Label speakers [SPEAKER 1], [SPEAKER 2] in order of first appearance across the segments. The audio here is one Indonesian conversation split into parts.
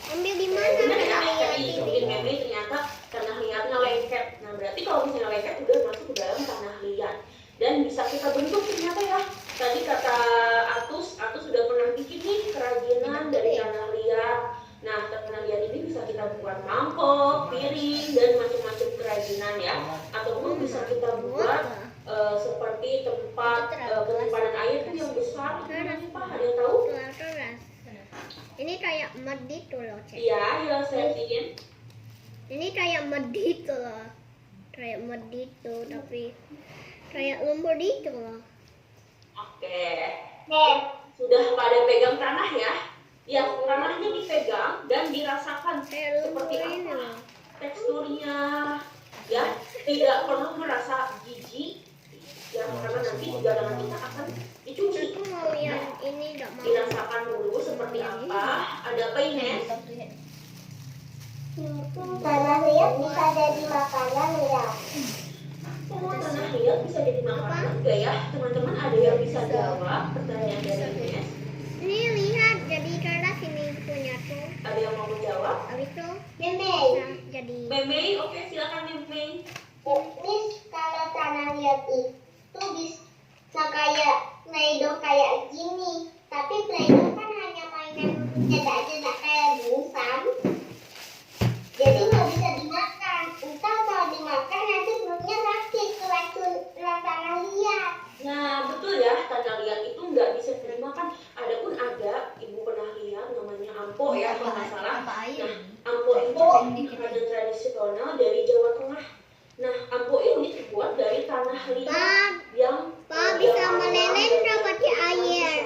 [SPEAKER 1] Ambil di mana?
[SPEAKER 2] Tadi bikin meme ternyata tanah liatnya lengket. Nah berarti kalau misalnya lengket udah masuk ke dalam tanah liat dan bisa kita bentuk ternyata ya. Tadi kata Atus sudah pernah bikin nih kerajinan dari tanah liat. Nah tanah liat ini bisa kita buat mangkok, piring dan macam-macam kerajinan ya. Ataupun bisa kita buat seperti tempat penyimpanan air itu yang besar. Apa ada yang tahu?
[SPEAKER 1] Ini kayak medit tuh loh, Cek.
[SPEAKER 2] Iya, saya bikin.
[SPEAKER 1] Ini kayak medit tuh loh. Kayak medit tuh, tapi kayak lembur itu loh.
[SPEAKER 2] Oke. Sudah pada pegang tanah ya? Ya, tanahnya dipegang dan dirasakan seperti apa teksturnya. Ya, tidak perlu merasa jijik. Ya, karena nanti juga tangan kita akan dicuci.
[SPEAKER 1] Aku mau yang ini enggak mau.
[SPEAKER 2] Dirasakan dulu seperti apa. Ada apa ini?
[SPEAKER 3] Tanah liat bisa jadi makanan ya.
[SPEAKER 2] Oh, tanah liat bisa jadi makanan enggak ya? Teman-teman ada yang bisa jawab pertanyaan dari Ines?
[SPEAKER 1] Ini lihat jadi keras ini punya tuh.
[SPEAKER 2] Ada yang mau menjawab?
[SPEAKER 1] Habis itu
[SPEAKER 3] Meme,
[SPEAKER 1] bisa jadi
[SPEAKER 2] Meme, oke silakan Meme.
[SPEAKER 3] Miss, kalau tanah liat itu bisa kayak Play-Doh kayak gini. Tapi Play-Doh kan hanya mainan cedak-cedak kayak busan. Jadi nggak bisa dimakan. Entah kalau dimakan nanti perutnya sakit keracunan tanah liat.
[SPEAKER 2] Nah betul ya, tanah liat itu nggak bisa dimakan. Adapun ada, ibu pernah lihat namanya ampo ya kalau nggak salah. Nah ampo itu makanan tradisional dari Jawa Tengah. Nah ampo ini terbuat dari tanah liat yang
[SPEAKER 1] bisa menenen nggak pakai air?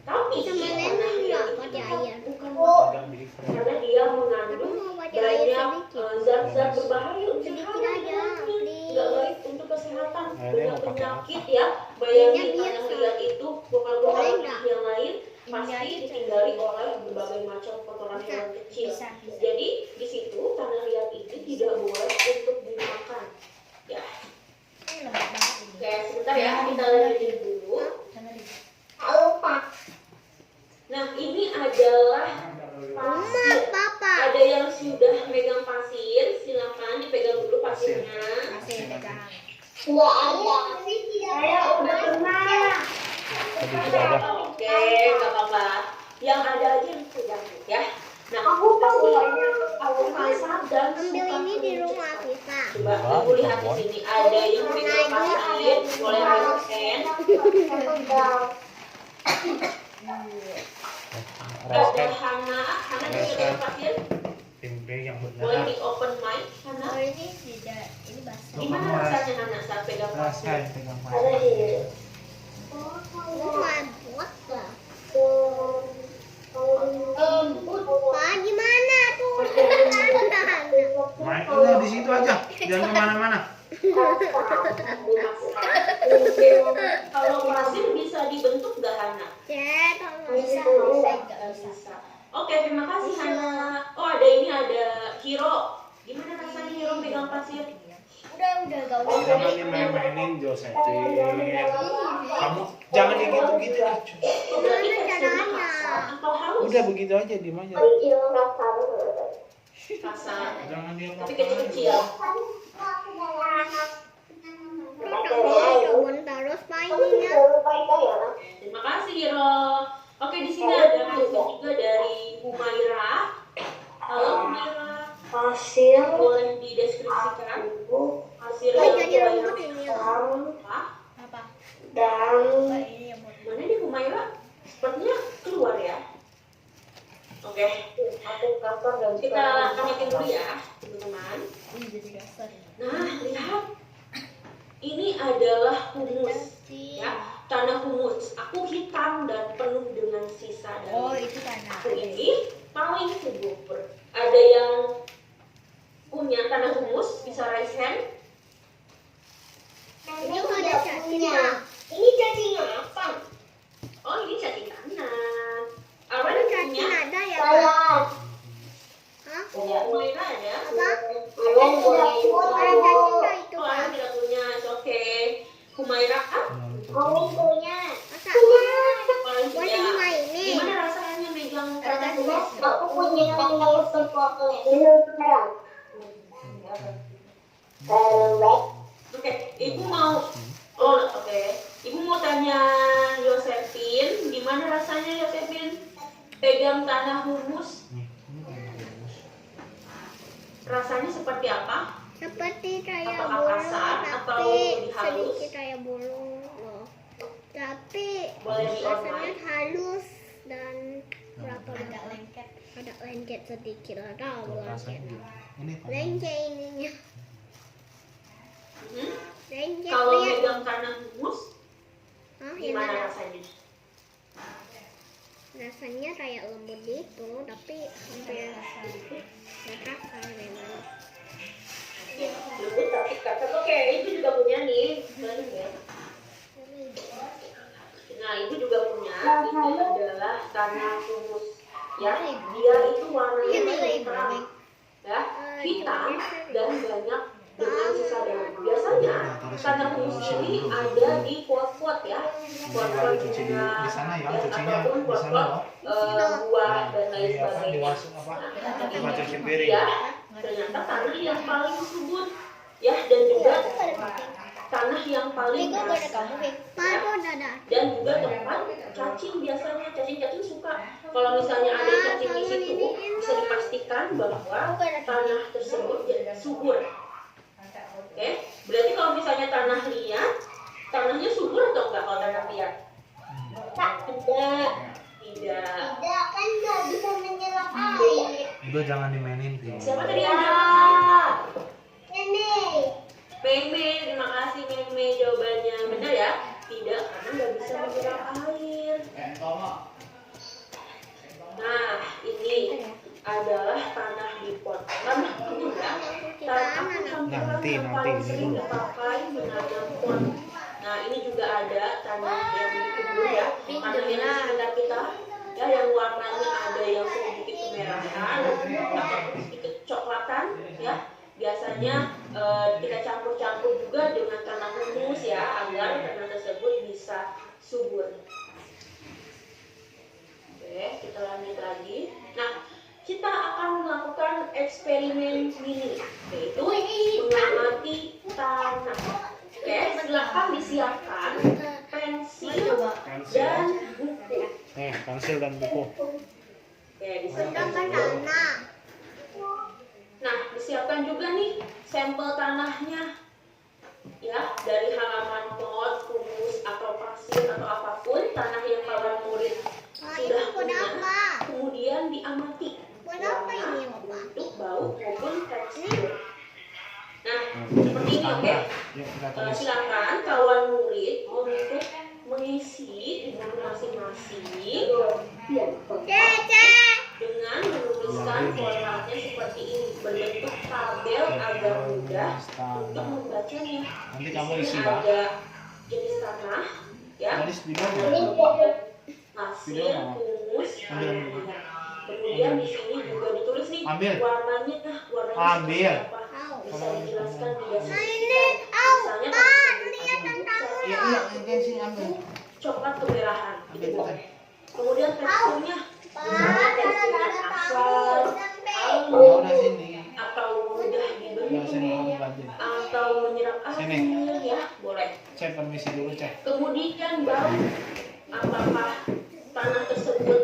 [SPEAKER 2] Tapi
[SPEAKER 1] Bisa menenen nggak pakai air?
[SPEAKER 2] bukan karena dia mengandung banyak zat-zat berbahaya untuk kesehatan. Nggak baik untuk kesehatan, banyak penyakit ya. Bayangin tanah liat itu bokal-bokal yang lain pasti ditinggali oleh berbagai macam kotoran hewan kecil. Jadi di situ tanah liat ini tidak boleh untuk dimakan. Ya. Oke, sebentar ya, kita lanjutin dulu.
[SPEAKER 3] Halo Pak.
[SPEAKER 2] Nah, ini adalah pasir.
[SPEAKER 1] Papa.
[SPEAKER 2] Ada yang sudah megang pasir, silakan dipegang dulu pasirnya.
[SPEAKER 3] Nggak ada. Saya udah pernah.
[SPEAKER 2] Oke, nggak apa-apa. Yang ada aja yang pegang ya. Nah,
[SPEAKER 3] Aku
[SPEAKER 2] pastinya aku masak dan
[SPEAKER 1] Ambil
[SPEAKER 2] suka
[SPEAKER 1] ini di
[SPEAKER 2] kerja.
[SPEAKER 1] rumah kita.
[SPEAKER 2] Coba ibu lihat di sini ada yang pegang pasir, boleh raise hand. Ada Hana bisa pegang pasir.
[SPEAKER 4] Yang
[SPEAKER 2] Boleh di open mic, Hana.
[SPEAKER 1] Oh ini tidak, ini basah.
[SPEAKER 2] Gimana rasanya Hana saat pegang pasir?
[SPEAKER 4] pegang
[SPEAKER 1] Oh buat lah. Pak gimana tuh?
[SPEAKER 4] Main udah di situ aja, jangan kemana-mana.
[SPEAKER 2] Kalau pasir bisa dibentuk nggak Hana?
[SPEAKER 1] Cek, kalau bisa.
[SPEAKER 2] Bisa. Oke, terima kasih Hana. Oh ada Hiro. Gimana rasanya Hiro pegang pasir?
[SPEAKER 1] Udah gak usah.
[SPEAKER 4] Jangan dimain-mainin Josephine. Kamu jangan kayak gitu-gitu.
[SPEAKER 2] Berarti teksturnya kasar atau halus?
[SPEAKER 4] Udah begitu aja, diem aja.
[SPEAKER 2] Kasar.
[SPEAKER 4] Jangan diem.
[SPEAKER 2] Tapi kecil-kecil.
[SPEAKER 1] Kebun terus mainnya.
[SPEAKER 2] Terima kasih Hiro. Oke, di sini ada pasir juga dari Humaira. Halo Humaira.
[SPEAKER 3] Pasir.
[SPEAKER 2] Boleh dideskripsikan pasir
[SPEAKER 1] Oh,
[SPEAKER 2] yang
[SPEAKER 1] jadi rambut ini loh.
[SPEAKER 2] apa?
[SPEAKER 3] Dan
[SPEAKER 2] Mana nih Humaira? Sepertinya keluar ya. Oke,
[SPEAKER 3] aku kantor dan
[SPEAKER 2] kita lanjutin dulu ya, teman-teman. Nah, lihat. Ini adalah humus, ya, tanah humus. Aku hitam dan penuh dengan sisa. Dan
[SPEAKER 1] itu tanah.
[SPEAKER 2] aku ini paling subur. Ada yang punya tanah humus, bisa raise hand.
[SPEAKER 1] Ini udah punya.
[SPEAKER 3] Ini cacing apa?
[SPEAKER 2] Oh, ini cacing tanah. Arwan
[SPEAKER 1] Cacing
[SPEAKER 2] punya?
[SPEAKER 1] ada ya, Pak?
[SPEAKER 3] Saya.
[SPEAKER 1] Hah?
[SPEAKER 2] Humaira ada?
[SPEAKER 1] Apa?
[SPEAKER 3] Kalian boleh
[SPEAKER 1] Ada cacing nggak itu,
[SPEAKER 2] Oh,
[SPEAKER 1] Pak?
[SPEAKER 2] Arwan tidak punya, oke. Humaira,
[SPEAKER 3] Kami punya.
[SPEAKER 1] Masa?
[SPEAKER 2] paling
[SPEAKER 1] Boleh
[SPEAKER 2] punya.
[SPEAKER 1] dimainin?
[SPEAKER 2] Gimana
[SPEAKER 3] potong-potong dulu sekarang.
[SPEAKER 2] Oke, ibu mau, oke. Ibu mau tanya Yosefin, gimana rasanya Yosefin pegang tanah humus? Rasanya seperti apa?
[SPEAKER 1] Seperti kayak
[SPEAKER 2] Apakah
[SPEAKER 1] burung,
[SPEAKER 2] kasar atau
[SPEAKER 1] tapi
[SPEAKER 2] lebih halus?
[SPEAKER 1] sedikit kayak burung loh. Tapi
[SPEAKER 2] Boleh
[SPEAKER 1] rasanya
[SPEAKER 2] di-online?
[SPEAKER 1] halus dan agak lengket sedikit lah, tahu lengket.
[SPEAKER 4] Ini
[SPEAKER 1] Lengket ininya,
[SPEAKER 2] Hmm?
[SPEAKER 1] lengket
[SPEAKER 2] Kalau
[SPEAKER 1] lihat.
[SPEAKER 2] megang tanah humus,
[SPEAKER 1] Ah,
[SPEAKER 2] gimana
[SPEAKER 1] gimana?
[SPEAKER 2] rasanya?
[SPEAKER 1] Rasanya kayak lembut gitu, tapi hampir nggak kasar memang.
[SPEAKER 2] Lembut tapi kasar. Oke, ibu juga punya nih. Banyak ya. Nah, ibu juga punya. Ini adalah tanah humus. Ya, dia itu warnanya hitam. Ya, hitam dan banyak dengan sisa daun. Biasanya tanah humus ini ada di pot-pot ya. Pot-pot
[SPEAKER 4] cuci di sana ya,
[SPEAKER 2] bunga,
[SPEAKER 4] cucinya
[SPEAKER 2] ataupun
[SPEAKER 4] di sana
[SPEAKER 2] pot-pot
[SPEAKER 4] loh.
[SPEAKER 2] buah dan lain
[SPEAKER 4] Di apa? Di
[SPEAKER 2] sebagainya.
[SPEAKER 4] wasu apa? Cuma cuci piring.
[SPEAKER 2] Ya, ternyata tanah yang paling subur ya, dan juga tanah yang paling basah.
[SPEAKER 1] Baru dadah.
[SPEAKER 2] Dan juga tempat cacing, biasanya cacing-cacing suka. Kalau misalnya ada cacing di situ, bisa dipastikan bahwa tanah tersebut subur. Oke, berarti kalau misalnya tanah liat, tanahnya subur atau enggak kalau tanah liat?
[SPEAKER 3] Tidak.
[SPEAKER 2] Tidak.
[SPEAKER 3] Tidak, kan nggak bisa menyerap air.
[SPEAKER 4] Udah jangan dimainin sih.
[SPEAKER 2] Siapa tadi yang jawab?
[SPEAKER 3] Nenek.
[SPEAKER 2] Meme, terima kasih Meme, jawabannya benar ya? Tidak, karena nggak bisa menyerap air. Nah, ini adalah tanah di pot. Tanah bunga, tanah campuran
[SPEAKER 4] Nanti,
[SPEAKER 2] yang
[SPEAKER 4] nanti,
[SPEAKER 2] paling
[SPEAKER 4] ini
[SPEAKER 2] sering
[SPEAKER 4] dulu.
[SPEAKER 2] dipakai menanam pot. Nah, ini juga ada tanah yang di kebun ya, tanah yang di sekitar kita, ya, yang warnanya ada yang sedikit kemerahan, atau sedikit coklatan, ya. Biasanya kita campur-campur juga dengan tanah humus ya, agar tanah tersebut bisa subur. Oke, kita lanjut lagi. Nah, kita akan melakukan eksperimen mini, yaitu mengamati tanah. Oke, silakan disiapkan pensil dan buku.
[SPEAKER 4] Nih, pensil dan buku.
[SPEAKER 2] Oke, disiapkan
[SPEAKER 1] Sedangkan
[SPEAKER 2] dulu.
[SPEAKER 1] tanah.
[SPEAKER 2] Nah, disiapkan juga nih sampel tanahnya. Ya, dari halaman pot, humus, atau pasir, atau apapun, tanah yang kawan murid
[SPEAKER 1] Oh,
[SPEAKER 2] sudah
[SPEAKER 1] ini buat
[SPEAKER 2] punya,
[SPEAKER 1] apa?
[SPEAKER 2] kemudian diamati
[SPEAKER 1] Buat apa
[SPEAKER 2] warna,
[SPEAKER 1] ini, Opa?
[SPEAKER 2] bentuk, bau, maupun tekstur. Nah, seperti ini, oke?
[SPEAKER 4] Yuk kita tulis.
[SPEAKER 2] Silakan kawan murid untuk mengisi di buku masing-masing
[SPEAKER 1] Cece.
[SPEAKER 2] dengan menuliskan formatnya seperti ini, berbentuk tabel agar mudah untuk membacanya.
[SPEAKER 4] Nanti kamu
[SPEAKER 2] Di
[SPEAKER 4] isi
[SPEAKER 2] sini
[SPEAKER 4] ya.
[SPEAKER 2] ada jenis tanah, ya,
[SPEAKER 4] Tulis video
[SPEAKER 2] pasir, humus, kemudian di sini juga ditulis nih
[SPEAKER 4] Ambil.
[SPEAKER 2] warnanya
[SPEAKER 4] Ambil.
[SPEAKER 2] seperti apa. Bisa dijelaskan di
[SPEAKER 1] Nah,
[SPEAKER 2] dasar.
[SPEAKER 1] ini,
[SPEAKER 2] Misalnya
[SPEAKER 1] Pak, lihat tentangnya.
[SPEAKER 4] Iya, sini ambil.
[SPEAKER 2] coklat kemerahan.
[SPEAKER 4] Ambil bukan.
[SPEAKER 2] Kemudian teksturnya,
[SPEAKER 1] Pak,
[SPEAKER 2] misalnya teksturnya asal,
[SPEAKER 4] Oh,
[SPEAKER 2] halus,
[SPEAKER 4] udah sini.
[SPEAKER 2] atau mudah
[SPEAKER 4] Udah sini kamu
[SPEAKER 2] dibentuk,
[SPEAKER 4] bantu.
[SPEAKER 2] atau menyerap
[SPEAKER 4] Sini.
[SPEAKER 2] air, ya boleh.
[SPEAKER 4] Cek permisi dulu, cek.
[SPEAKER 2] Kemudian bau, apakah tanah tersebut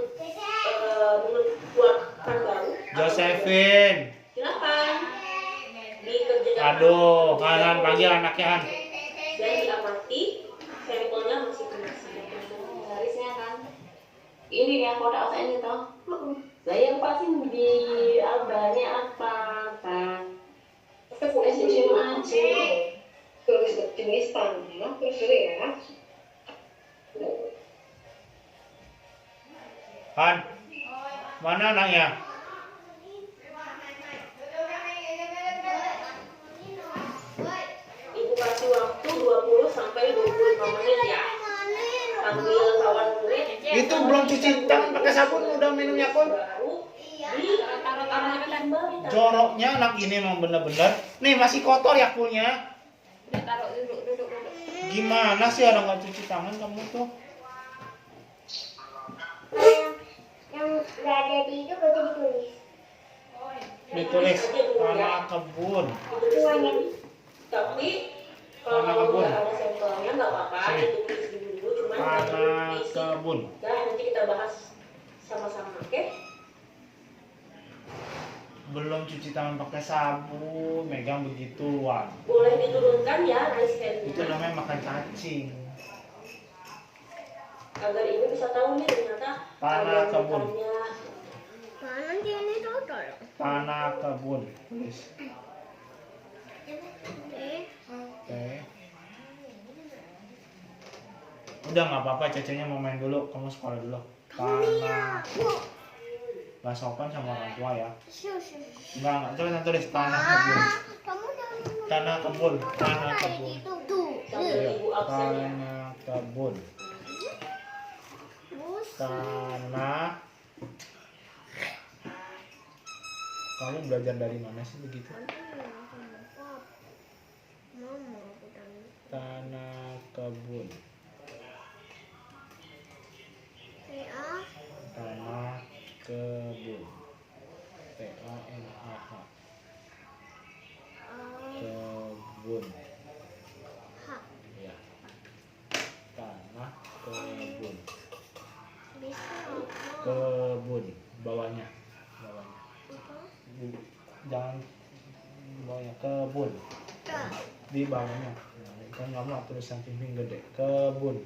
[SPEAKER 2] mengeluarkan bau?
[SPEAKER 4] Josephine.
[SPEAKER 2] Silakan dikerjakan.
[SPEAKER 4] Aduh, kanan panggil anaknya Han.
[SPEAKER 2] Dan diamati sampelnya masing-masing.
[SPEAKER 5] Garisnya kan ini yang kotak otak ini toh. Lah yang pasti di albarnya apa kan? Estimation aja. Terus jenis tanah terus ya.
[SPEAKER 4] Han, mana anaknya?
[SPEAKER 2] Ibu kasih waktu 20 sampai 25 menit ya. Ambil kawan murid.
[SPEAKER 4] Itu belum cuci tangan pakai sabun udah minum Yakult.
[SPEAKER 2] Baru diamati kembali.
[SPEAKER 4] Joroknya anak ini emang bener-bener. Nih masih kotor Yakultnya.
[SPEAKER 5] Udah taruh duduk.
[SPEAKER 4] Gimana sih orang nggak cuci tangan kamu tuh?
[SPEAKER 3] Yang nggak ada di itu baru ditulis.
[SPEAKER 4] Ditulis tanah kebun.
[SPEAKER 2] Tapi kalau
[SPEAKER 4] Tanah
[SPEAKER 2] kamu
[SPEAKER 4] kebun.
[SPEAKER 2] nggak ada sampelnya nggak apa-apa,
[SPEAKER 4] Sini.
[SPEAKER 2] ditulis dulu. Cuman jangan
[SPEAKER 4] Tanah
[SPEAKER 2] diisi.
[SPEAKER 4] kebun.
[SPEAKER 2] Dah, nanti kita bahas sama-sama, oke?
[SPEAKER 4] Belum cuci tangan pakai sabun, megang begituan.
[SPEAKER 2] Boleh diturunkan ya rice
[SPEAKER 4] Itu
[SPEAKER 2] handnya,
[SPEAKER 4] namanya makan cacing.
[SPEAKER 2] agar ibu bisa tahu nih ternyata
[SPEAKER 4] Tanah
[SPEAKER 2] ada
[SPEAKER 4] kebun.
[SPEAKER 2] makannya.
[SPEAKER 1] Nanti ini total.
[SPEAKER 4] Tanah kebun. Tulis. Oke. Udah nggak apa-apa, Cecenya mau main dulu. Kamu sekolah dulu. Tanah. Gak sopan sama orang tua ya. Enggak, tulis tanah kebun.
[SPEAKER 1] Kamu jangan
[SPEAKER 4] Tanah kebun. Tanah kebun.
[SPEAKER 1] itu tuh.
[SPEAKER 2] Sambil
[SPEAKER 4] Iya,
[SPEAKER 2] ibu absen ya.
[SPEAKER 4] tanah kebun.
[SPEAKER 1] Terus
[SPEAKER 4] Tanah. Kamu belajar dari mana sih begitu?
[SPEAKER 1] Mama
[SPEAKER 4] Tanah kebun. Tanah kebun. TANAH. Kebun. Ya. Tanah kebun. Kebun. Bawahnya. Jangan bawahnya. Kebun. Di bawahnya. Nah, kan kamu tulisan pimpin gede. Kebun.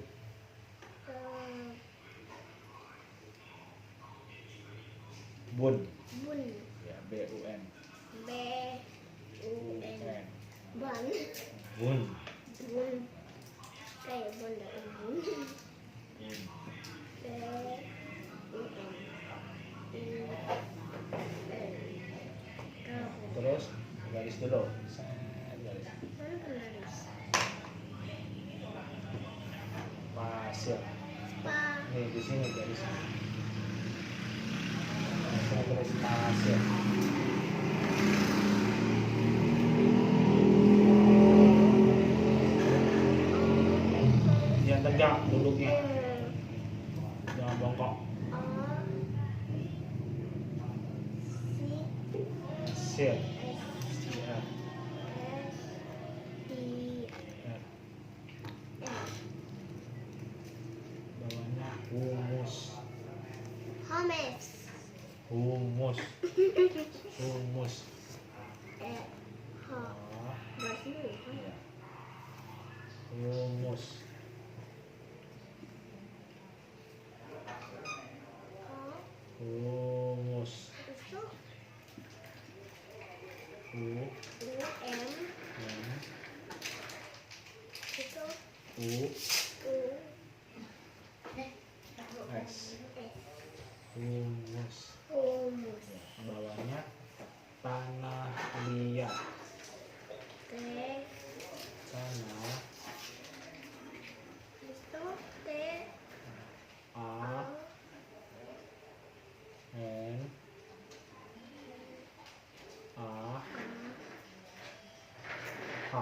[SPEAKER 4] Bun.
[SPEAKER 1] Bun.
[SPEAKER 4] Ya, BUN.
[SPEAKER 1] B-U-N. Ban.
[SPEAKER 4] Bun.
[SPEAKER 1] Bun. Kayak bun dari bun.
[SPEAKER 4] Bun. Terus garis dulu. Garis. Pasir. Nih di sini garisnya. Saya tulis pasir. Yang tegak duduknya. Jangan bongkok. Pasir. Bawahnya humus. Humus. Humus. Ah, ya. Humus. Humus. U U S. Humus. Bawahnya tanah liat. Tanah A N A H.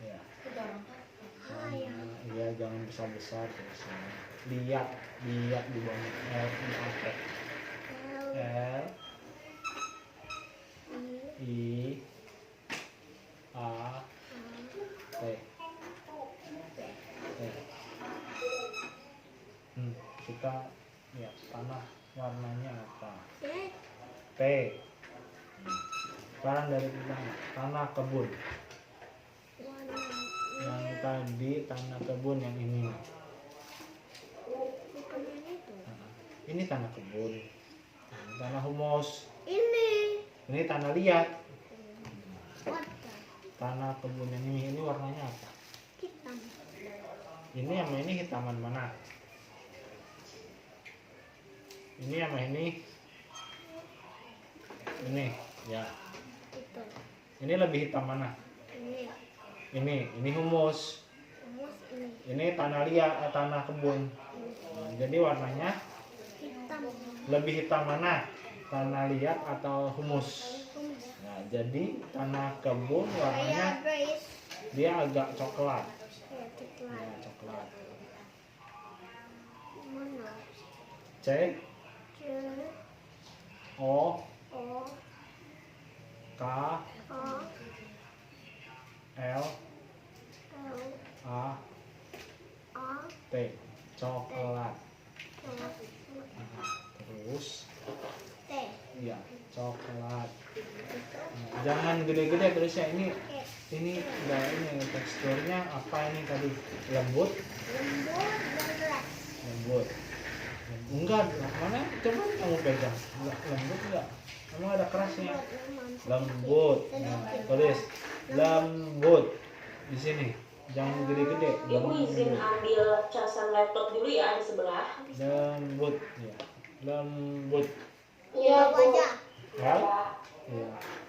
[SPEAKER 4] Ya. Iya, jangan besar-besar tulisannya. Liat di bawahnya L I A T. Kita lihat tanah warnanya apa? T. Sekarang dari kita tanah kebun. Yang tadi tanah kebun yang ini. Ini tanah kebun. Tanah humus. Ini tanah liat. Tanah kebun yang ini warnanya apa? Ini sama ini hitaman mana? Ini sama ini. Ini ya. Ini lebih hitam mana? Ini humus. Ini tanah liat, tanah kebun. Nah, jadi warnanya lebih hitam mana? Tanah liat atau humus? Nah, jadi tanah kebun warnanya dia agak coklat. Ya, coklat. C O K
[SPEAKER 1] O
[SPEAKER 4] L
[SPEAKER 1] L
[SPEAKER 4] A
[SPEAKER 1] A
[SPEAKER 4] T, coklat.
[SPEAKER 1] T
[SPEAKER 4] Nah, terus
[SPEAKER 1] T
[SPEAKER 4] ya coklat. Nah, jangan gede-gede tulisnya ini enggak, ini teksturnya apa ini tadi, lembut
[SPEAKER 1] lembut dan keras.
[SPEAKER 4] lembut enggak, mana coba kamu pegang, lembut enggak, emang ada kerasnya, lembut. Nah, tulis lembut di sini, jangan gede-gede,
[SPEAKER 2] Ibu izin
[SPEAKER 4] lembut,
[SPEAKER 2] ambil casan laptop dulu ya di sebelah.
[SPEAKER 4] lembut ya, lembut
[SPEAKER 3] Iya, Bu.
[SPEAKER 1] aja.
[SPEAKER 4] ya, ya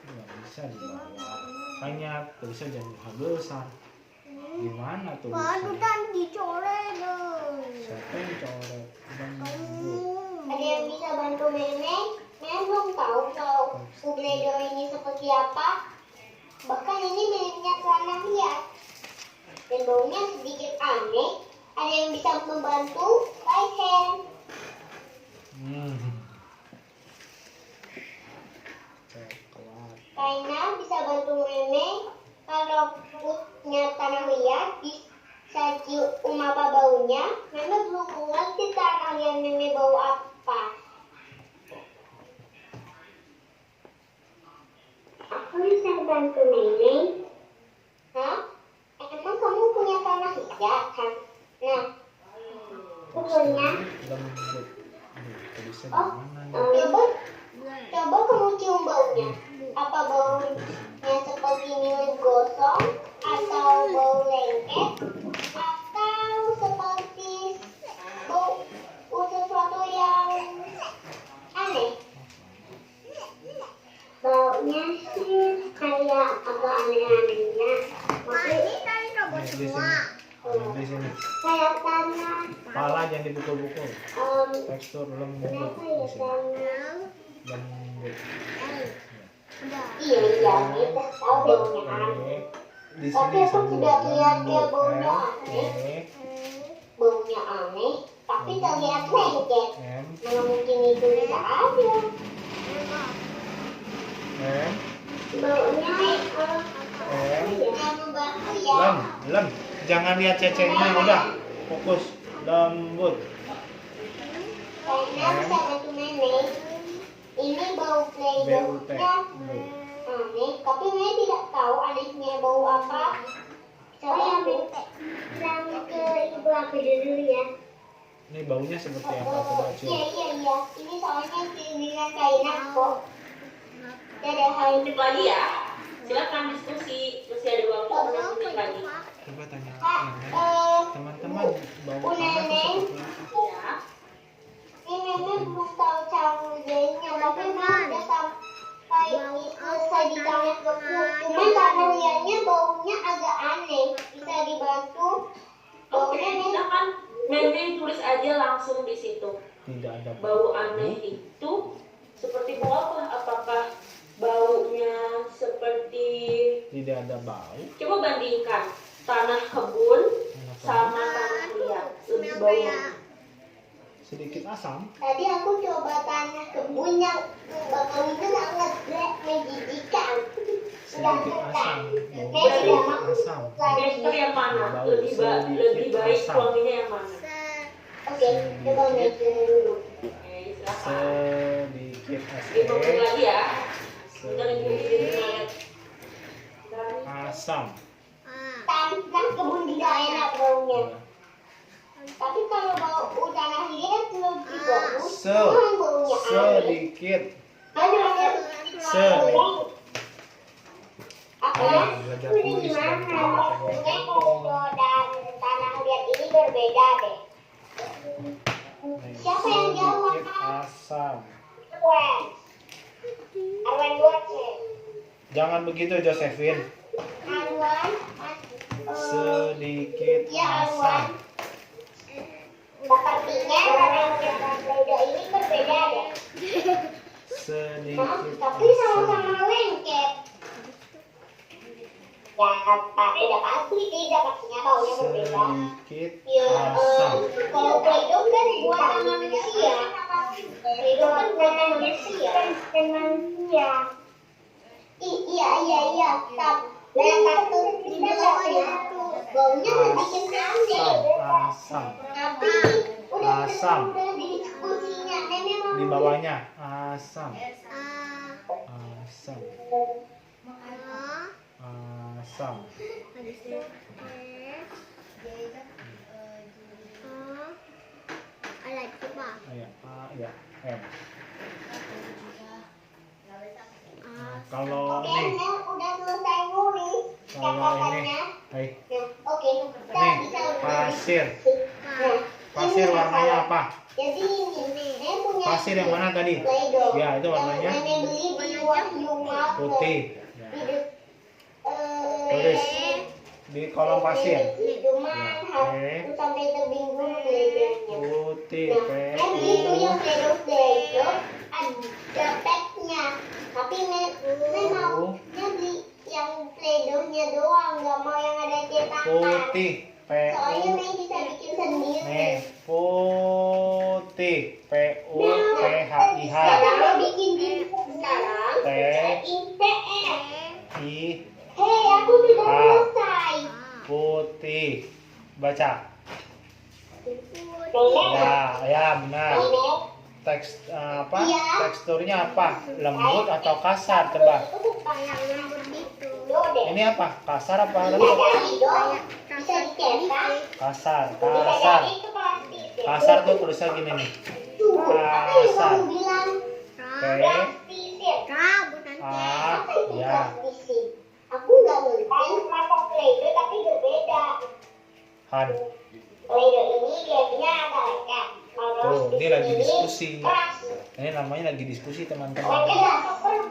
[SPEAKER 4] nggak bisa dibawa, hanya tulisnya jangan besar. Gimana
[SPEAKER 1] Baru
[SPEAKER 4] tulisnya?
[SPEAKER 1] kan dicoret dong.
[SPEAKER 4] Siapa yang coret? Lembut.
[SPEAKER 3] Ada yang bisa bantu Nenek? Nenek belum tahu kalau Play-Doh ini seperti apa. Bahkan ini miliknya celana liat. Dan baunya sedikit aneh. Ada yang bisa membantu? Raise hand.
[SPEAKER 4] Coklat.
[SPEAKER 3] Kaina bisa bantu Nenek kalau punya tanah liat bisa cium apa baunya. Nenek belum ngerti tanah liat Nenek bau apa. Aku bisa bantu Nenek. Hah? Emang kamu punya tanah liat kan? Nah, aku punya.
[SPEAKER 4] Lembut. Tulisnya
[SPEAKER 3] Oh,
[SPEAKER 4] gimana?
[SPEAKER 3] coba kamu cium baunya. Apa baunya seperti milik gosong, atau bau lengket, atau seperti bau sesuatu yang aneh? Baunya sih kayak agak aneh-anehnya.
[SPEAKER 1] Ini tadi robot
[SPEAKER 4] Di
[SPEAKER 1] semua.
[SPEAKER 4] sini. Di sini.
[SPEAKER 3] Kayak tanah.
[SPEAKER 4] Kepala jangan dipukul-pukul. Tekstur lembut
[SPEAKER 3] Kenapa
[SPEAKER 4] di
[SPEAKER 3] ya
[SPEAKER 4] sini.
[SPEAKER 3] tanah?
[SPEAKER 4] Lembut.
[SPEAKER 1] Udah.
[SPEAKER 3] Iya, kita tahu baunya aneh.
[SPEAKER 4] Di
[SPEAKER 3] Tapi
[SPEAKER 4] sini
[SPEAKER 3] aku
[SPEAKER 4] sambung
[SPEAKER 3] tidak lihat dia
[SPEAKER 4] lembut.
[SPEAKER 3] baunya
[SPEAKER 4] L,
[SPEAKER 3] aneh.
[SPEAKER 4] E,
[SPEAKER 3] Baunya aneh, tapi terlihat lengket.
[SPEAKER 4] M,
[SPEAKER 3] Mana mungkin itu bisa ada.
[SPEAKER 4] M,
[SPEAKER 3] Baunya
[SPEAKER 4] M,
[SPEAKER 3] yang membantu ya.
[SPEAKER 4] lem. Jangan lihat cecenya, udah. Fokus. Lembut.
[SPEAKER 3] Karena bisa bantu Nenek. Ini bau
[SPEAKER 4] BUT.
[SPEAKER 3] Play-Doh-nya aneh, tapi Nenek tidak tahu adiknya bau apa. Coba aku bilang ke ibu aku dulu ya.
[SPEAKER 4] Ini baunya seperti apa? Coba
[SPEAKER 3] Iya,
[SPEAKER 4] cium.
[SPEAKER 3] iya. Ini soalnya keinginan Kaina kok. Dadah, hai.
[SPEAKER 2] Lanjut lagi ya. Silakan diskusi. Masih ada waktu untuk lanjut lagi.
[SPEAKER 4] Coba tanya
[SPEAKER 3] Kak,
[SPEAKER 4] teman-teman, bau
[SPEAKER 3] Bu
[SPEAKER 4] apa tuh
[SPEAKER 3] Neneng,
[SPEAKER 4] seperti apa?
[SPEAKER 2] Ya.
[SPEAKER 3] ini Nenek belum tahu cara ngerjainnya, tapi Nenek udah sampai selesai di tanah kebun. Cuman tanah liatnya baunya agak aneh. Bisa dibantu?
[SPEAKER 2] Oke,
[SPEAKER 3] Baunya Nenek.
[SPEAKER 2] silakan Nenek tulis aja langsung di situ.
[SPEAKER 4] Tidak ada
[SPEAKER 2] Bau aneh itu seperti bau apa? Apakah baunya seperti,
[SPEAKER 4] Tidak ada bau.
[SPEAKER 2] coba bandingkan tanah kebun sama tanah liat. Lebih bau mana?
[SPEAKER 4] Sedikit asam.
[SPEAKER 3] Tadi aku coba tanah kebun yang bakal itu sangat menjijikan.
[SPEAKER 4] Sedikit asam.
[SPEAKER 3] Nenek
[SPEAKER 4] Baunya
[SPEAKER 3] tidak
[SPEAKER 4] sedikit
[SPEAKER 3] mau
[SPEAKER 4] asam.
[SPEAKER 2] Gestur yang mana?
[SPEAKER 4] Bau
[SPEAKER 2] Lebih baik
[SPEAKER 4] sedikit
[SPEAKER 2] suaminya yang mana?
[SPEAKER 3] Oke, coba Nenek dulu.
[SPEAKER 2] Oke, silakan.
[SPEAKER 4] Sedikit
[SPEAKER 2] Ibu
[SPEAKER 4] asam.
[SPEAKER 2] lagi ya. Bentar ibu lihat.
[SPEAKER 4] Asam.
[SPEAKER 3] Tanah kebun tidak enak baunya. Tapi kalau bau tanah liat lebih bagus. Cuman baunya aneh.
[SPEAKER 4] Sedikit.
[SPEAKER 3] Apa?
[SPEAKER 4] Belajar
[SPEAKER 3] Ini
[SPEAKER 4] tulis dan
[SPEAKER 3] gimana? Maksudnya kalau dan tanah liat ini berbeda deh. Siapa yang jawab?
[SPEAKER 4] Sedikit asam.
[SPEAKER 3] Arwan. Arwan buat nih.
[SPEAKER 4] Jangan begitu Josephine.
[SPEAKER 3] Arwan.
[SPEAKER 4] Sedikit
[SPEAKER 3] Ya Arwan.
[SPEAKER 4] asam.
[SPEAKER 3] Sepertinya tanah liat dan Play-Doh ini berbeda deh.
[SPEAKER 4] Sedikit
[SPEAKER 3] Tapi
[SPEAKER 4] asam.
[SPEAKER 3] sama-sama lengket. Ya, tapi udah pasti tidak, pastinya baunya berbeda.
[SPEAKER 4] Sedikit
[SPEAKER 3] Ya,
[SPEAKER 4] asam.
[SPEAKER 3] kalau Play-Doh kan buatan manusia. Play-Doh kan buatan manusia. Manusia. Iya. Tapi kartu kita nggak kayak baunya bikin aneh.
[SPEAKER 4] Asam.
[SPEAKER 3] Tapi udah
[SPEAKER 4] Asam.
[SPEAKER 3] udah diskusinya. Nenek mau
[SPEAKER 4] Di bawahnya asam.
[SPEAKER 1] A,
[SPEAKER 4] Asam.
[SPEAKER 1] A,
[SPEAKER 4] Asam.
[SPEAKER 1] habis itu A lagi pak.
[SPEAKER 4] Ya, A ya, M.
[SPEAKER 1] A,
[SPEAKER 4] Kalau
[SPEAKER 3] Oke,
[SPEAKER 4] ini,
[SPEAKER 3] Nel udah selesai nulis
[SPEAKER 4] kalau ini,
[SPEAKER 3] kata-katanya.
[SPEAKER 4] hai,
[SPEAKER 3] Nah, oke, kita
[SPEAKER 4] nih
[SPEAKER 3] bisa
[SPEAKER 4] pasir.
[SPEAKER 3] Nah,
[SPEAKER 4] Pasir
[SPEAKER 3] ini
[SPEAKER 4] warnanya
[SPEAKER 3] masalah.
[SPEAKER 4] apa?
[SPEAKER 3] Jadi ini, Nenek punya
[SPEAKER 4] Pasir yang mana tadi?
[SPEAKER 3] Play-Doh.
[SPEAKER 4] Ya, itu warnanya
[SPEAKER 3] Yang Nenek beli di Wahyu Market.
[SPEAKER 4] putih. Ya.
[SPEAKER 3] Di de-
[SPEAKER 4] Tulis di kolom pasir.
[SPEAKER 3] Cuman
[SPEAKER 4] Ya,
[SPEAKER 3] harus sampai terbingung Play-Doh-nya.
[SPEAKER 4] Putih,
[SPEAKER 3] Nah, Nenek beli tuh yang Play-Doh ada tagnya. Tapi Nenek mau beli yang Play-Doh-nya doang, nggak mau yang ada cetakan.
[SPEAKER 4] putih,
[SPEAKER 3] Soalnya
[SPEAKER 4] PU.
[SPEAKER 3] Nenek bisa bikin sendiri.
[SPEAKER 4] Nih, putih, PUTHIH.
[SPEAKER 3] Sekarang bikin sekarang
[SPEAKER 4] T
[SPEAKER 3] kerjain PR.
[SPEAKER 4] I
[SPEAKER 3] Hei, aku sudah
[SPEAKER 4] A.
[SPEAKER 3] selesai.
[SPEAKER 4] putih. Baca.
[SPEAKER 3] Nenek,
[SPEAKER 4] Ya, benar.
[SPEAKER 3] Nenek,
[SPEAKER 4] Apa?
[SPEAKER 3] Iya.
[SPEAKER 4] Teksturnya apa? Lembut atau kasar? Coba.
[SPEAKER 3] itu bukan
[SPEAKER 1] yang lembut gitu.
[SPEAKER 3] Play-Doh deh.
[SPEAKER 4] Ini apa? Kasar apa
[SPEAKER 3] Ada
[SPEAKER 4] lembut?
[SPEAKER 3] Play-Doh, bisa dicetak,
[SPEAKER 4] Kasar,
[SPEAKER 3] bisa
[SPEAKER 4] kasar.
[SPEAKER 3] jadi itu plastik.
[SPEAKER 4] Kasar tuh tulisannya gini nih.
[SPEAKER 3] Tuh, apa yang
[SPEAKER 4] Kasar.
[SPEAKER 3] kamu bilang?
[SPEAKER 4] P
[SPEAKER 3] Plastisir.
[SPEAKER 1] Ra, bukan
[SPEAKER 4] A
[SPEAKER 3] Apa itu
[SPEAKER 4] ya.
[SPEAKER 3] plastisir? Aku nggak ngerti. Kenapa Play-Doh tapi berbeda?
[SPEAKER 4] Han.
[SPEAKER 3] Play-Doh ini gamenya agak lengket. Kalau
[SPEAKER 4] Tuh, ini lagi diskusi.
[SPEAKER 3] keras.
[SPEAKER 4] Ini namanya lagi diskusi
[SPEAKER 3] Lengket
[SPEAKER 4] teman-teman.
[SPEAKER 3] atau keras?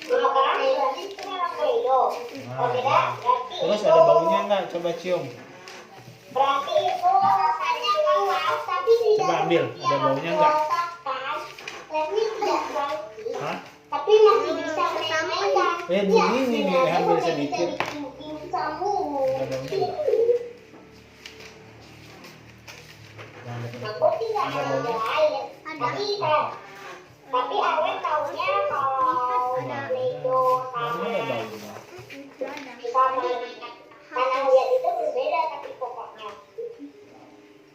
[SPEAKER 3] Kalau keras berarti itu memang Play-Doh. Kalau
[SPEAKER 4] Nah,
[SPEAKER 3] beda
[SPEAKER 4] nah.
[SPEAKER 3] berarti
[SPEAKER 4] Terus
[SPEAKER 3] itu-
[SPEAKER 4] ada baunya nggak? Coba cium.
[SPEAKER 3] Berarti itu rasanya keras, tapi tidak
[SPEAKER 4] Coba ambil, ada baunya nggak?
[SPEAKER 3] Lemnya tidak wangi,
[SPEAKER 4] Hah?
[SPEAKER 3] tapi masih bisa main-mainan.
[SPEAKER 4] Ini nih,
[SPEAKER 3] sebenarnya
[SPEAKER 4] ambil
[SPEAKER 3] masih
[SPEAKER 4] sedikit.
[SPEAKER 3] Bisa bikin sambung.
[SPEAKER 4] Ada baunya nggak? Jangan dekat.
[SPEAKER 3] Aku sih nggak
[SPEAKER 4] Ada
[SPEAKER 3] ada
[SPEAKER 4] baunya?
[SPEAKER 3] lain.
[SPEAKER 1] Ada.
[SPEAKER 3] Tapi Awen taunya kalau Play-Doh
[SPEAKER 4] Mana
[SPEAKER 3] sama
[SPEAKER 4] ada baunya?
[SPEAKER 3] tanah liat itu berbeda tapi pokoknya.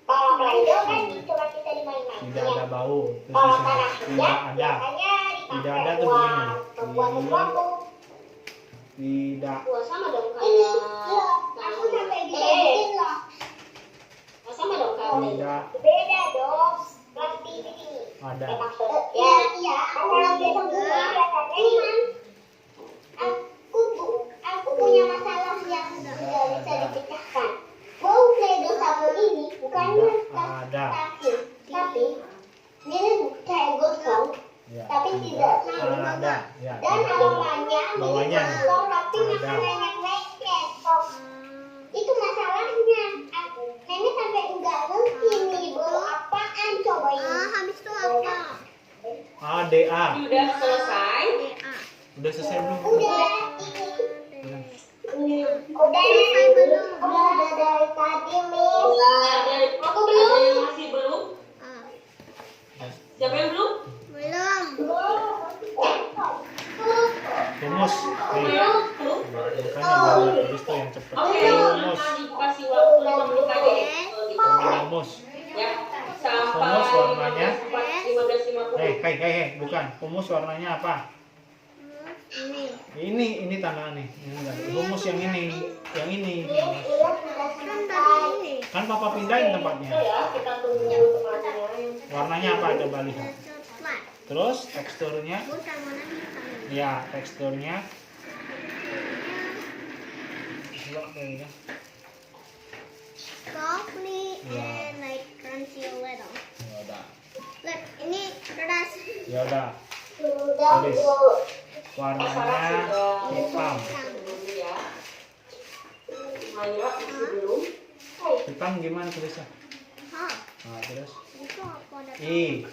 [SPEAKER 3] Kalau Play-Doh kan cuma bisa dimain-mainin.
[SPEAKER 4] Tidak ada bau. Terus
[SPEAKER 3] Kalau
[SPEAKER 4] di sini
[SPEAKER 3] tanah
[SPEAKER 4] tidak
[SPEAKER 3] liat
[SPEAKER 4] ada.
[SPEAKER 3] biasanya dipakai
[SPEAKER 4] Tidak ada tuh
[SPEAKER 3] buat
[SPEAKER 4] begini.
[SPEAKER 3] membuat sesuatu.
[SPEAKER 4] Tidak.
[SPEAKER 2] Wah, sama dong
[SPEAKER 3] Ini,
[SPEAKER 2] kayak
[SPEAKER 3] loh, aku sampai bisa bikin loh.
[SPEAKER 2] Wah, sama dong kayak Play-Doh.
[SPEAKER 4] Tidak
[SPEAKER 3] Beda dong, plastik ini.
[SPEAKER 4] ada.
[SPEAKER 3] Iya. Kalau beda bunga rasanya aku punya masalah yang nggak bisa dipecahkan. Bau Play-Doh sapu ini bukannya
[SPEAKER 4] Ada.
[SPEAKER 3] sakit, tapi ini kayak gosong,
[SPEAKER 4] Ya.
[SPEAKER 3] tapi tidak sama.
[SPEAKER 4] Ada. Ya.
[SPEAKER 3] Dan aromanya
[SPEAKER 4] Bawahnya.
[SPEAKER 3] gosong, tapi
[SPEAKER 4] Ada.
[SPEAKER 3] makanan yang lecet. Itu masalahnya. Nenek sampai enggak ngerti nih bau apaan coba
[SPEAKER 1] A,
[SPEAKER 3] ini.
[SPEAKER 1] habis itu apa?
[SPEAKER 4] A D A.
[SPEAKER 2] Udah selesai.
[SPEAKER 1] D, A.
[SPEAKER 4] Udah selesai belum?
[SPEAKER 3] Udah ini. Udah dari tadi Miss.
[SPEAKER 2] Ada
[SPEAKER 3] Aku belum.
[SPEAKER 2] Ada yang masih belum?
[SPEAKER 1] A.
[SPEAKER 2] Siapa yang belum?
[SPEAKER 1] Belum.
[SPEAKER 4] Rumus. Nih.
[SPEAKER 2] Belum. Belum.
[SPEAKER 4] Makanya baru tulis tuh yang cepet.
[SPEAKER 2] Oke,
[SPEAKER 4] Rumus.
[SPEAKER 2] dikasih waktu 5 menit aja deh. Kalau gitu.
[SPEAKER 4] Rumus.
[SPEAKER 2] Ya, sampai
[SPEAKER 4] Humus warnanya?
[SPEAKER 2] 15.50.
[SPEAKER 4] Hei, bukan. Humus warnanya apa?
[SPEAKER 1] Ini.
[SPEAKER 4] Ini tanda nih. Ini enggak. Rumus yang ini. Yang ini.
[SPEAKER 1] Kan tadi ini.
[SPEAKER 4] Kan papa pindahin
[SPEAKER 2] Itu
[SPEAKER 4] tempatnya.
[SPEAKER 2] ya, kita tunggu tempatnya.
[SPEAKER 4] Warnanya apa? Coba lihat.
[SPEAKER 1] Coklat.
[SPEAKER 4] Terus teksturnya.
[SPEAKER 1] Bukan warna hitam.
[SPEAKER 4] Ya, teksturnya. Coba kayaknya.
[SPEAKER 1] Softly
[SPEAKER 4] Ya.
[SPEAKER 1] and like crunchy a little.
[SPEAKER 4] Ya udah.
[SPEAKER 1] Look, ini keras.
[SPEAKER 4] Ya udah.
[SPEAKER 3] Sudah
[SPEAKER 4] Tulis.
[SPEAKER 3] Bu.
[SPEAKER 4] Warnanya hitam.
[SPEAKER 2] Dulu ya. Maya masih belum.
[SPEAKER 4] Hitam gimana tulisnya?
[SPEAKER 1] Hah?
[SPEAKER 4] Nah, terus
[SPEAKER 1] Itu apa? Ada
[SPEAKER 4] I.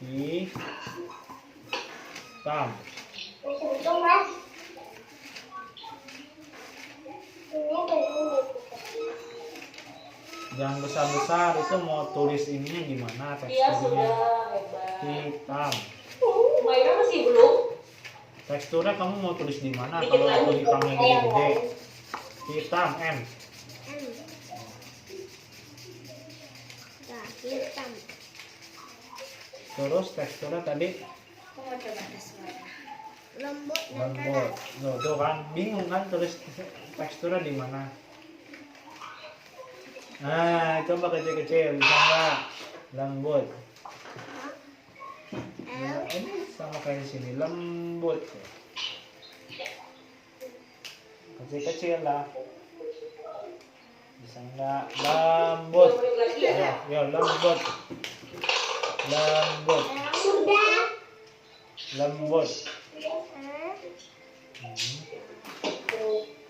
[SPEAKER 1] I.
[SPEAKER 4] Hitam.
[SPEAKER 3] Masih belum Mas. Ini belum.
[SPEAKER 4] Jangan besar-besar, itu mau tulis ininya gimana
[SPEAKER 2] Dia
[SPEAKER 4] teksturnya.
[SPEAKER 2] sudah hebat.
[SPEAKER 4] Hitam.
[SPEAKER 2] Mayra masih belum.
[SPEAKER 4] Teksturnya kamu mau tulis di mana?
[SPEAKER 2] Dikit
[SPEAKER 4] Kalau
[SPEAKER 2] lagi.
[SPEAKER 4] hitamnya gede-gede. Hitam M.
[SPEAKER 1] Nah, hitam.
[SPEAKER 4] Terus teksturnya tadi
[SPEAKER 1] Lembut dan
[SPEAKER 4] lembut.
[SPEAKER 1] keras.
[SPEAKER 4] Tuh kan bingung kan tulis teksturnya di mana? Nah, coba kecil-kecil bisa nggak? Lembut. Nah, ini sama kayak di sini lembut. Kecil-kecil lah. Bisa nggak? Lembut.
[SPEAKER 2] Yang lagi ya.
[SPEAKER 4] Ya, lembut. Lembut.
[SPEAKER 3] Sudah.
[SPEAKER 4] Lembut.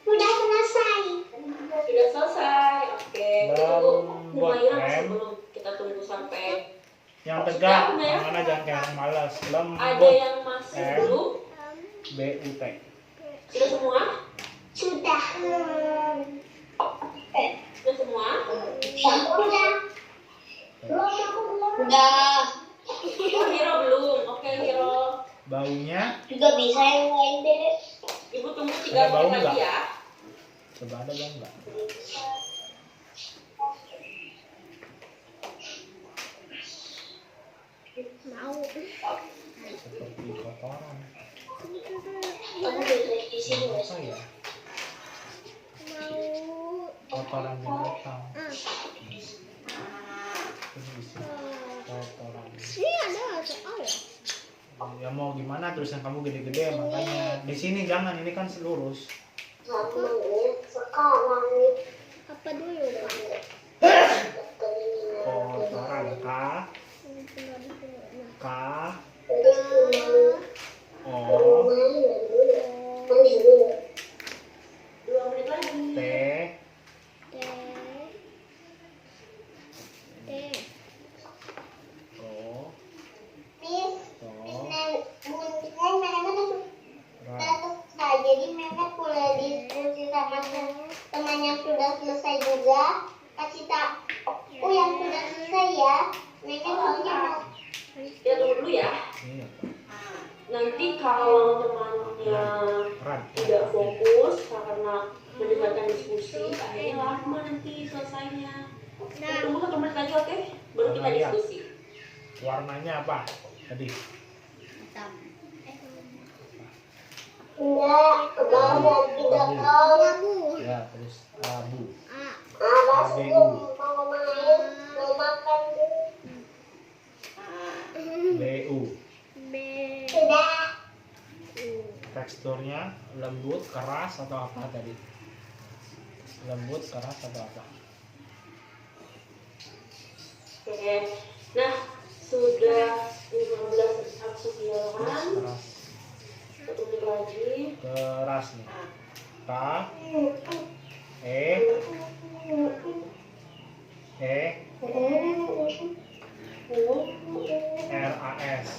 [SPEAKER 3] Sudah selesai.
[SPEAKER 2] Sudah selesai. Oke. Kita tunggu.
[SPEAKER 4] Lembut,
[SPEAKER 2] Mayra masih
[SPEAKER 4] Em.
[SPEAKER 2] belum. Kita tunggu sampai
[SPEAKER 4] Yang tegak,
[SPEAKER 2] Sudah, ya?
[SPEAKER 4] mana jangan kayak orang malas.
[SPEAKER 2] ada
[SPEAKER 4] Lembut.
[SPEAKER 2] yang masih
[SPEAKER 4] Em.
[SPEAKER 2] belum.
[SPEAKER 4] BUT.
[SPEAKER 2] Sudah semua?
[SPEAKER 3] Sudah.
[SPEAKER 2] Sudah semua?
[SPEAKER 3] Sudah. Sudah.
[SPEAKER 2] Oh, Hiro belum. Oke, Hiro.
[SPEAKER 4] Baunya
[SPEAKER 3] Juga bisa yang lain deh.
[SPEAKER 2] Ibu tunggu
[SPEAKER 4] Ada
[SPEAKER 2] 3
[SPEAKER 4] bau
[SPEAKER 2] menit lagi
[SPEAKER 4] nggak?
[SPEAKER 2] ya.
[SPEAKER 4] coba ada bang nggak?
[SPEAKER 1] Mau.
[SPEAKER 4] Seperti kotoran.
[SPEAKER 3] Kamu bisa di sini.
[SPEAKER 4] Apa ya?
[SPEAKER 1] Mau.
[SPEAKER 4] Kotoran binatang.
[SPEAKER 1] Ah.
[SPEAKER 4] Ini di sini. Kotoran.
[SPEAKER 1] Ini ada soal ya?
[SPEAKER 4] Ya mau gimana tulisan kamu gede-gede makanya di sini jangan, ini kan lurus.
[SPEAKER 3] Namanya sekarang nih.
[SPEAKER 1] Apa dulu, Pak?
[SPEAKER 4] Kotoran K K O
[SPEAKER 2] 2 menit lagi.
[SPEAKER 4] T O
[SPEAKER 3] Miss,
[SPEAKER 4] O
[SPEAKER 3] bun mana
[SPEAKER 4] Ra.
[SPEAKER 3] selesai. Jadi Mehmet boleh diskusi sama teman yang sudah selesai juga. Kasih tahu yang sudah selesai ya. Mehmet punya mau.
[SPEAKER 2] Ya tunggu dulu ya.
[SPEAKER 4] Ini apa?
[SPEAKER 2] Nanti kalau temannya
[SPEAKER 4] Ran.
[SPEAKER 2] tidak fokus karena mendengarkan diskusi, akhirnya lama nanti selesainya. Kita tunggu 1 menit lagi, oke? Baru kita
[SPEAKER 4] Lihat.
[SPEAKER 2] diskusi.
[SPEAKER 4] Warnanya apa tadi?
[SPEAKER 3] Enggak, ke bawah tidak tahu.
[SPEAKER 1] Abu.
[SPEAKER 4] Ya, terus abu.
[SPEAKER 1] A.
[SPEAKER 3] Awas belum mau main, mau makan.
[SPEAKER 4] BU.
[SPEAKER 1] B.
[SPEAKER 3] Sudah.
[SPEAKER 4] Teksturnya lembut, keras atau apa tadi? Lembut, keras atau apa?
[SPEAKER 2] Oke. Nah, sudah 15 langsung
[SPEAKER 4] Terus
[SPEAKER 2] jalan.
[SPEAKER 4] keras.
[SPEAKER 2] 1 menit lagi.
[SPEAKER 4] Keras nih. K E E R A S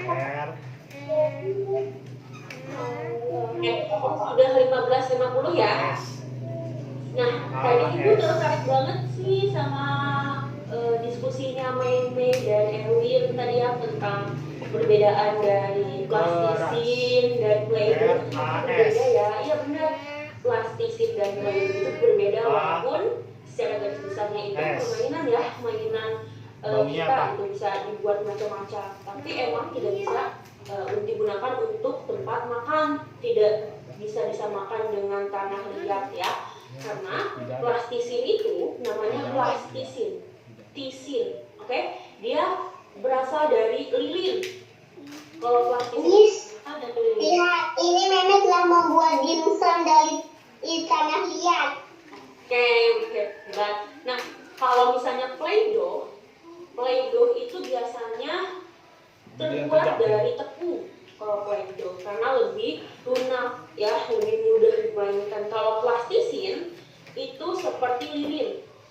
[SPEAKER 4] R
[SPEAKER 2] Sudah 15.50 ya.
[SPEAKER 4] S.
[SPEAKER 2] Nah, tadi ibu tertarik banget sih sama diskusinya Mei dan Erwin tadi ya tentang perbedaan dari plastisin dan playdoh itu berbeda ya. Iya benar, plastisin dan playdoh itu berbeda walaupun secara garis besarnya itu permainan ya, mainan kita itu bisa dibuat macam-macam. Tapi emang tidak bisa digunakan untuk tempat makan, tidak bisa disamakan dengan tanah liat ya. Karena plastisin itu namanya plastisin, tisin, oke? Dia berasal dari lilin. Kalau plastisin
[SPEAKER 3] Miss,
[SPEAKER 2] ada lilin.
[SPEAKER 3] lihat ini Mehmet telah membuat dimsum dari tanah liat.
[SPEAKER 2] Oke, hebat. Nah, kalau misalnya Play-Doh itu biasanya terbuat dari tepung. Kalau Play-Doh karena lebih lunak ya, lebih mudah dimainkan. Kalau plastisin itu seperti lilin.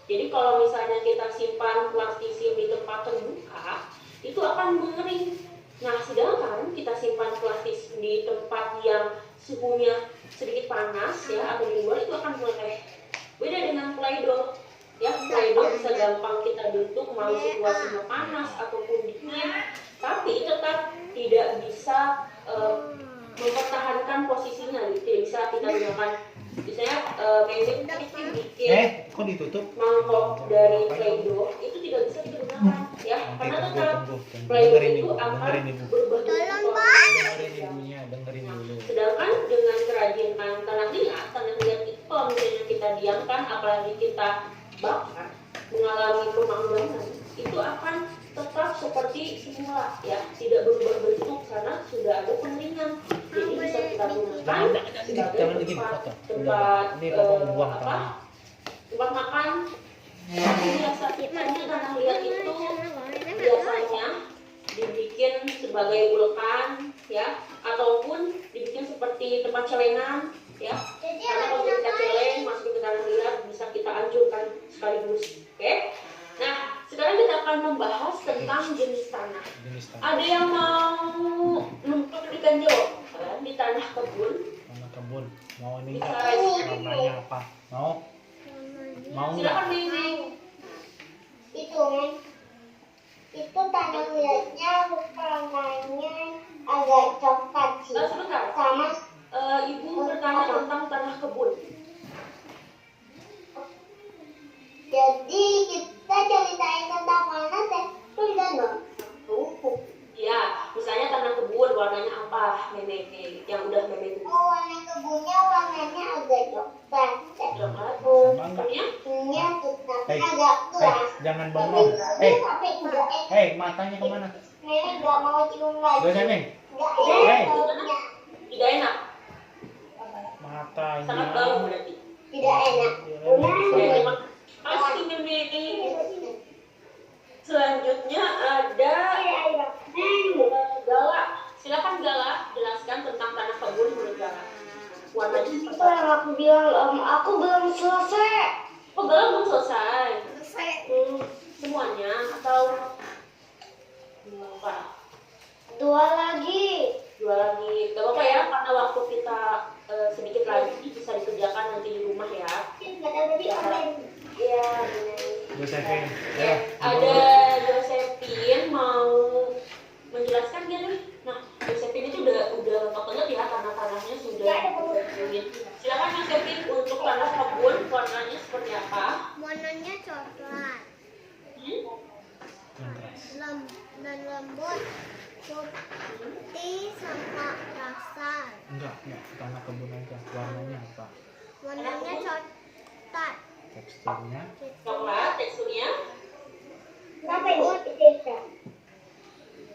[SPEAKER 2] Jadi kalau misalnya kita simpan plastisin di tempat terbuka, itu akan mengering. Nah, sedangkan kita simpan plastisin di tempat yang suhunya sedikit panas ya atau di luar, itu akan meleleh. Beda dengan Play-Doh. Ya, play-doh bisa gampang kita bentuk mau situasinya panas ataupun dingin, tapi tetap tidak bisa mempertahankan posisinya, tidak bisa kita gunakan. Misalnya magic bikin
[SPEAKER 4] kok ditutup?
[SPEAKER 2] mangkok dari play-doh itu tidak bisa kita gunakan, ya, karena tetap play-doh itu akan berubah
[SPEAKER 4] Dengerin ibunya, dengerin dulu.
[SPEAKER 2] sedangkan dengan kerajinan tanah liat itu kalau misalnya kita diamkan, apalagi kita bakar, mengalami pemanggangan, itu akan tetap seperti semula, ya, tidak berubah bentuk karena sudah ada pengeringan. Jadi bisa kita gunakan sebagai tempat tempat makan. Biasa tanah liat itu biasanya dibikin sebagai ulekan, ya, ataupun dibikin seperti tempat celengan, ya, karena kalau kita celeng masukin ke tanah liat bisa kita hancurkan sekaligus. Oke, nah sekarang kita akan membahas tentang jenis tanah. Ada yang mau numpuk ikan jawab di tanah kebun?
[SPEAKER 4] Tanah kebun, mau ini
[SPEAKER 2] Bisa
[SPEAKER 4] nggak? Warnanya apa? Mau? Mau nggak?
[SPEAKER 2] silakan Mimi.
[SPEAKER 3] Itu tanah liatnya warnanya agak coklat sih.
[SPEAKER 2] Sebentar,
[SPEAKER 3] Sama
[SPEAKER 2] Ibu bertanya tentang tanah kebun.
[SPEAKER 3] jadi kita ceritain tentang mana teh? Sudah dong.
[SPEAKER 2] Ya, misalnya tanah kebun warnanya apa, Nenek? Yang udah Nenek itu.
[SPEAKER 3] Oh, warna kebunnya warnanya agak coklat.
[SPEAKER 2] Coklat.
[SPEAKER 4] Sama nggak?
[SPEAKER 2] Kebunnya
[SPEAKER 3] Coklat
[SPEAKER 4] Hey,
[SPEAKER 3] agak keras.
[SPEAKER 4] jangan
[SPEAKER 3] Tapi
[SPEAKER 4] bengong.
[SPEAKER 3] tapi enggak
[SPEAKER 4] Matanya kemana?
[SPEAKER 3] Nenek nggak mau cium lagi.
[SPEAKER 4] Gak Neng.
[SPEAKER 3] Nggak
[SPEAKER 4] Hey.
[SPEAKER 3] enak baunya.
[SPEAKER 2] tidak enak,
[SPEAKER 4] Matanya.
[SPEAKER 2] sangat bau berarti.
[SPEAKER 3] Tidak enak.
[SPEAKER 2] Terima kasih Nenek. Selanjutnya ada Gala. Silakan Gala, jelaskan tentang tanah kebun menurut Gala. Warnanya seperti
[SPEAKER 3] Itu yang aku bilang, aku belum selesai.
[SPEAKER 2] Oh, Gala belum selesai. Semuanya atau apa?
[SPEAKER 3] Dua lagi.
[SPEAKER 2] Dua lagi. Gak apa-apa ya, karena waktu kita sedikit lagi bisa dikerjakan nanti di rumah ya. Iya,
[SPEAKER 4] Josephine.
[SPEAKER 2] ya. Ada Josephine mau menjelaskan dia nih. Nah, Josephine itu udah lengkap banget ya, tanah-tanahnya sudah dibuat. Silakan Josephine untuk tanah kebun warnanya seperti apa?
[SPEAKER 1] Warnanya coklat, dan lembut, putih sama kasar.
[SPEAKER 4] Enggak, tanah kebun aja. Warnanya apa?
[SPEAKER 1] Warnanya coklat,
[SPEAKER 4] Teksturnya?
[SPEAKER 2] Coklat teksturnya,
[SPEAKER 3] Kenapa ini kita?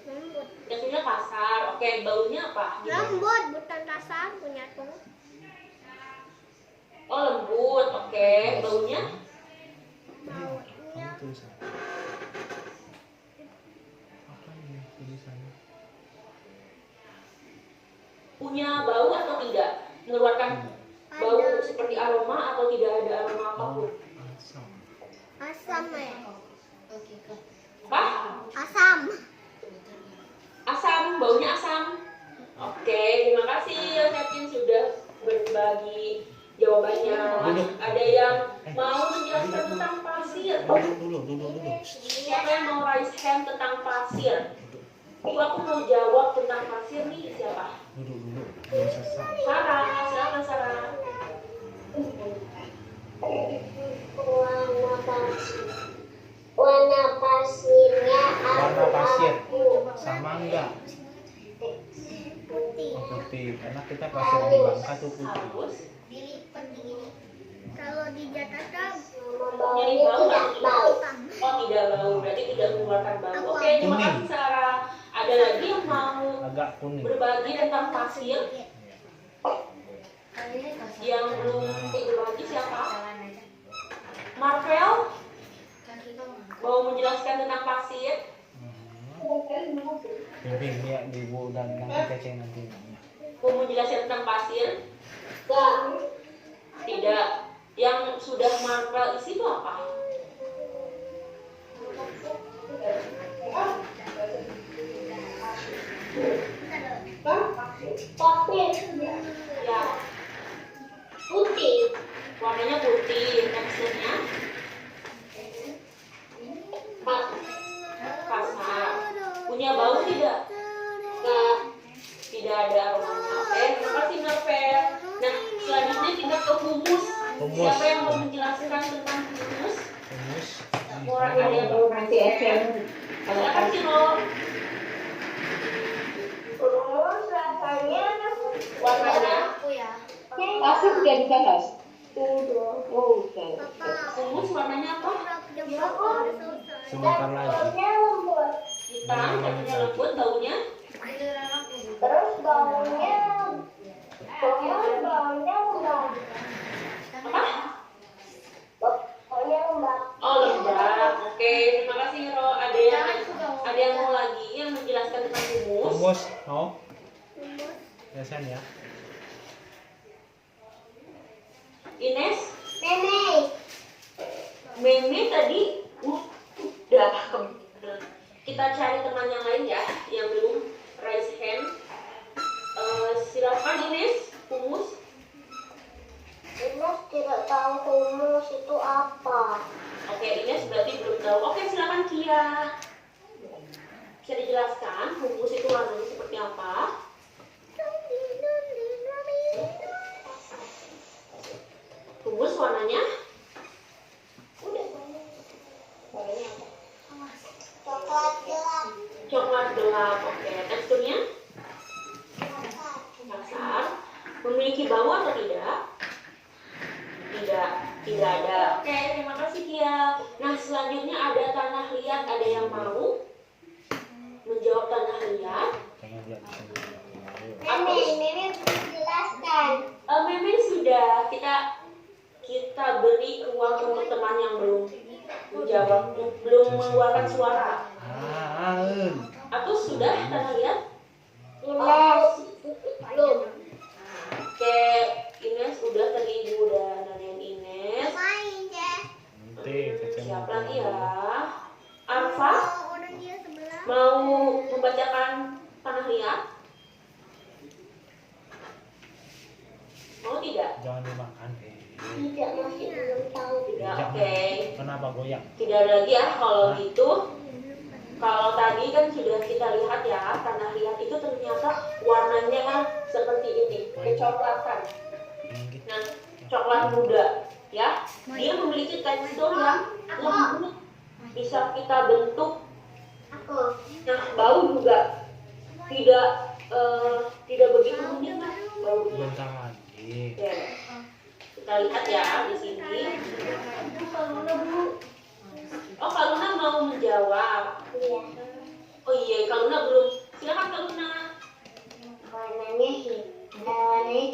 [SPEAKER 1] lembut,
[SPEAKER 2] teksturnya kasar. Oke, baunya apa?
[SPEAKER 1] lembut bukan kasar punya tuh.
[SPEAKER 2] Oh, lembut. Oke, baunya
[SPEAKER 1] Baunya
[SPEAKER 4] Kamu tulisan. Apa ini tulisannya?
[SPEAKER 2] punya bau atau tidak? Mengeluarkan bau seperti aroma atau tidak ada aroma apapun?
[SPEAKER 4] Asam.
[SPEAKER 1] asam ya,
[SPEAKER 2] Apa?
[SPEAKER 1] asam.
[SPEAKER 2] Asam, baunya asam. Oke, terima kasih Josephine sudah berbagi jawabannya.
[SPEAKER 4] Duduk.
[SPEAKER 2] Ada yang mau menjelaskan tentang pasir?
[SPEAKER 4] Dulu.
[SPEAKER 2] Siapa yang mau raise hand tentang pasir? Aku mau jawab tentang pasir nih, siapa?
[SPEAKER 4] Dulu. Belum selesai.
[SPEAKER 2] Sarah, silakan Sarah.
[SPEAKER 3] Warna pasirnya
[SPEAKER 4] Warna pasir.
[SPEAKER 3] abu-abu.
[SPEAKER 4] Sama enggak?
[SPEAKER 1] Putih.
[SPEAKER 4] Oh, putih. Karena kita pasir di Bangka tuh putih.
[SPEAKER 2] Halus.
[SPEAKER 1] Dilipat begini. Kalau di Jakarta
[SPEAKER 2] Jadi
[SPEAKER 3] Baunya
[SPEAKER 2] bau
[SPEAKER 3] tidak bau.
[SPEAKER 1] hitam.
[SPEAKER 2] Oh, tidak bau, berarti tidak mengeluarkan bau. Oke, terima
[SPEAKER 4] Kuning.
[SPEAKER 2] kasih Sarah. Ada lagi yang mau
[SPEAKER 4] Agak kuning.
[SPEAKER 2] berbagi tentang pasir? Yang belum berbagi siapa? Marvel mau menjelaskan tentang pasir?
[SPEAKER 4] Bimbing dia di ibu dan nanti Cece nanti.
[SPEAKER 2] Mau menjelaskan tentang pasir?
[SPEAKER 3] Enggak.
[SPEAKER 2] Tidak. Yang sudah Marvel isi itu apa?
[SPEAKER 3] Pasir
[SPEAKER 2] Ya,
[SPEAKER 3] putih.
[SPEAKER 2] warnanya putih, teksturnya
[SPEAKER 4] Humus.
[SPEAKER 2] Siapa yang mau menjelaskan tentang humus?
[SPEAKER 4] Humus.
[SPEAKER 2] Orang ada yang
[SPEAKER 5] Mau nanti aja.
[SPEAKER 2] silakan Ciro.
[SPEAKER 3] Humus rasanya
[SPEAKER 2] Warnanya
[SPEAKER 5] Pasti sudah dibahas. Oh, udah.
[SPEAKER 2] humus warnanya apa?
[SPEAKER 4] Sebentar lagi.
[SPEAKER 3] warnanya lembut.
[SPEAKER 2] Hitam, katanya lembut, baunya
[SPEAKER 3] Terus baunya lembab.
[SPEAKER 2] apa?
[SPEAKER 3] Baunya lembab.
[SPEAKER 2] Oh, lembab. Oke, terima kasih Ro. Ada yang mau lagi yang menjelaskan tentang humus?
[SPEAKER 4] Humus. Mau? Biasanya.
[SPEAKER 2] Ines,
[SPEAKER 3] Nenek.
[SPEAKER 2] Meme tadi udah kita cari teman yang lain ya yang belum raise hand. Silakan Ines, humus.
[SPEAKER 3] Ines tidak tahu humus itu apa.
[SPEAKER 2] Oke, Ines berarti belum tahu. Oke, silakan Kia. Bisa dijelaskan humus itu warnanya seperti apa? Humus warnanya
[SPEAKER 3] Coklat gelap.
[SPEAKER 2] coklat gelap. Oke, teksturnya kasar. Memiliki bau atau tidak? Tidak ada. Oke, terima kasih Kia. Nah, selanjutnya ada tanah liat. Ada yang mau menjawab tanah liat?
[SPEAKER 4] Jangan lihat di sini.
[SPEAKER 3] Nenek jelaskan.
[SPEAKER 2] Memang sudah kita beri ruang untuk teman yang belum menjawab, belum mengeluarkan suara. Atau sudah tanah liat?
[SPEAKER 3] Ines belum.
[SPEAKER 2] Oke, Ines udah tadi ibu udah nanyain Ines.
[SPEAKER 3] Main deh.
[SPEAKER 4] Nanti kecil.
[SPEAKER 2] Siapa lagi ya? Arfa mau membacakan tanah liat? Mau tidak?
[SPEAKER 4] Jangan dimakan.
[SPEAKER 3] Tidak, masih belum tahu.
[SPEAKER 2] Tidak.
[SPEAKER 4] Jangan.
[SPEAKER 2] Oke.
[SPEAKER 4] Kenapa goyang?
[SPEAKER 2] Tidak ada lagi ya kalau gitu. Kalau tadi kan sudah kita lihat ya, tanah liat itu ternyata warnanya seperti ini, kecoklatan. Nah, coklat muda ya. Dia memiliki tekstur yang lembut, bisa kita bentuk.
[SPEAKER 3] Aku.
[SPEAKER 2] Nah, bau juga tidak begitu menyengat baunya.
[SPEAKER 4] Bentar lagi.
[SPEAKER 2] Oke. Kita lihat ya di sini. Oh, Kak Luna mau menjawab.
[SPEAKER 3] Iya.
[SPEAKER 2] Oh iya, Kak Luna belum. Silakan Kak Luna.
[SPEAKER 3] Warnanya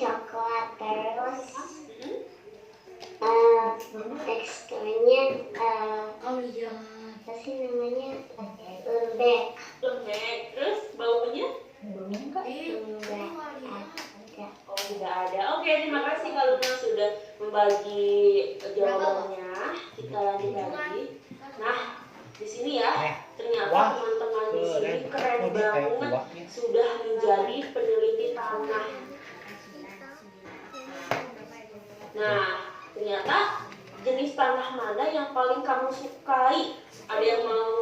[SPEAKER 3] coklat terus teksturnya apa sih namanya lembek.
[SPEAKER 2] Lembek. Terus baunya?
[SPEAKER 3] Enggak ada.
[SPEAKER 2] Oh, tidak ada. Oke, terima kasih Kak Luna sudah membagi jawabannya. Kita lanjut lagi. Nah, di sini ya, ternyata teman-teman di sini keren banget, sudah menjadi peneliti tanah. Nah, ternyata jenis tanah mana yang paling kamu sukai? Ada yang mau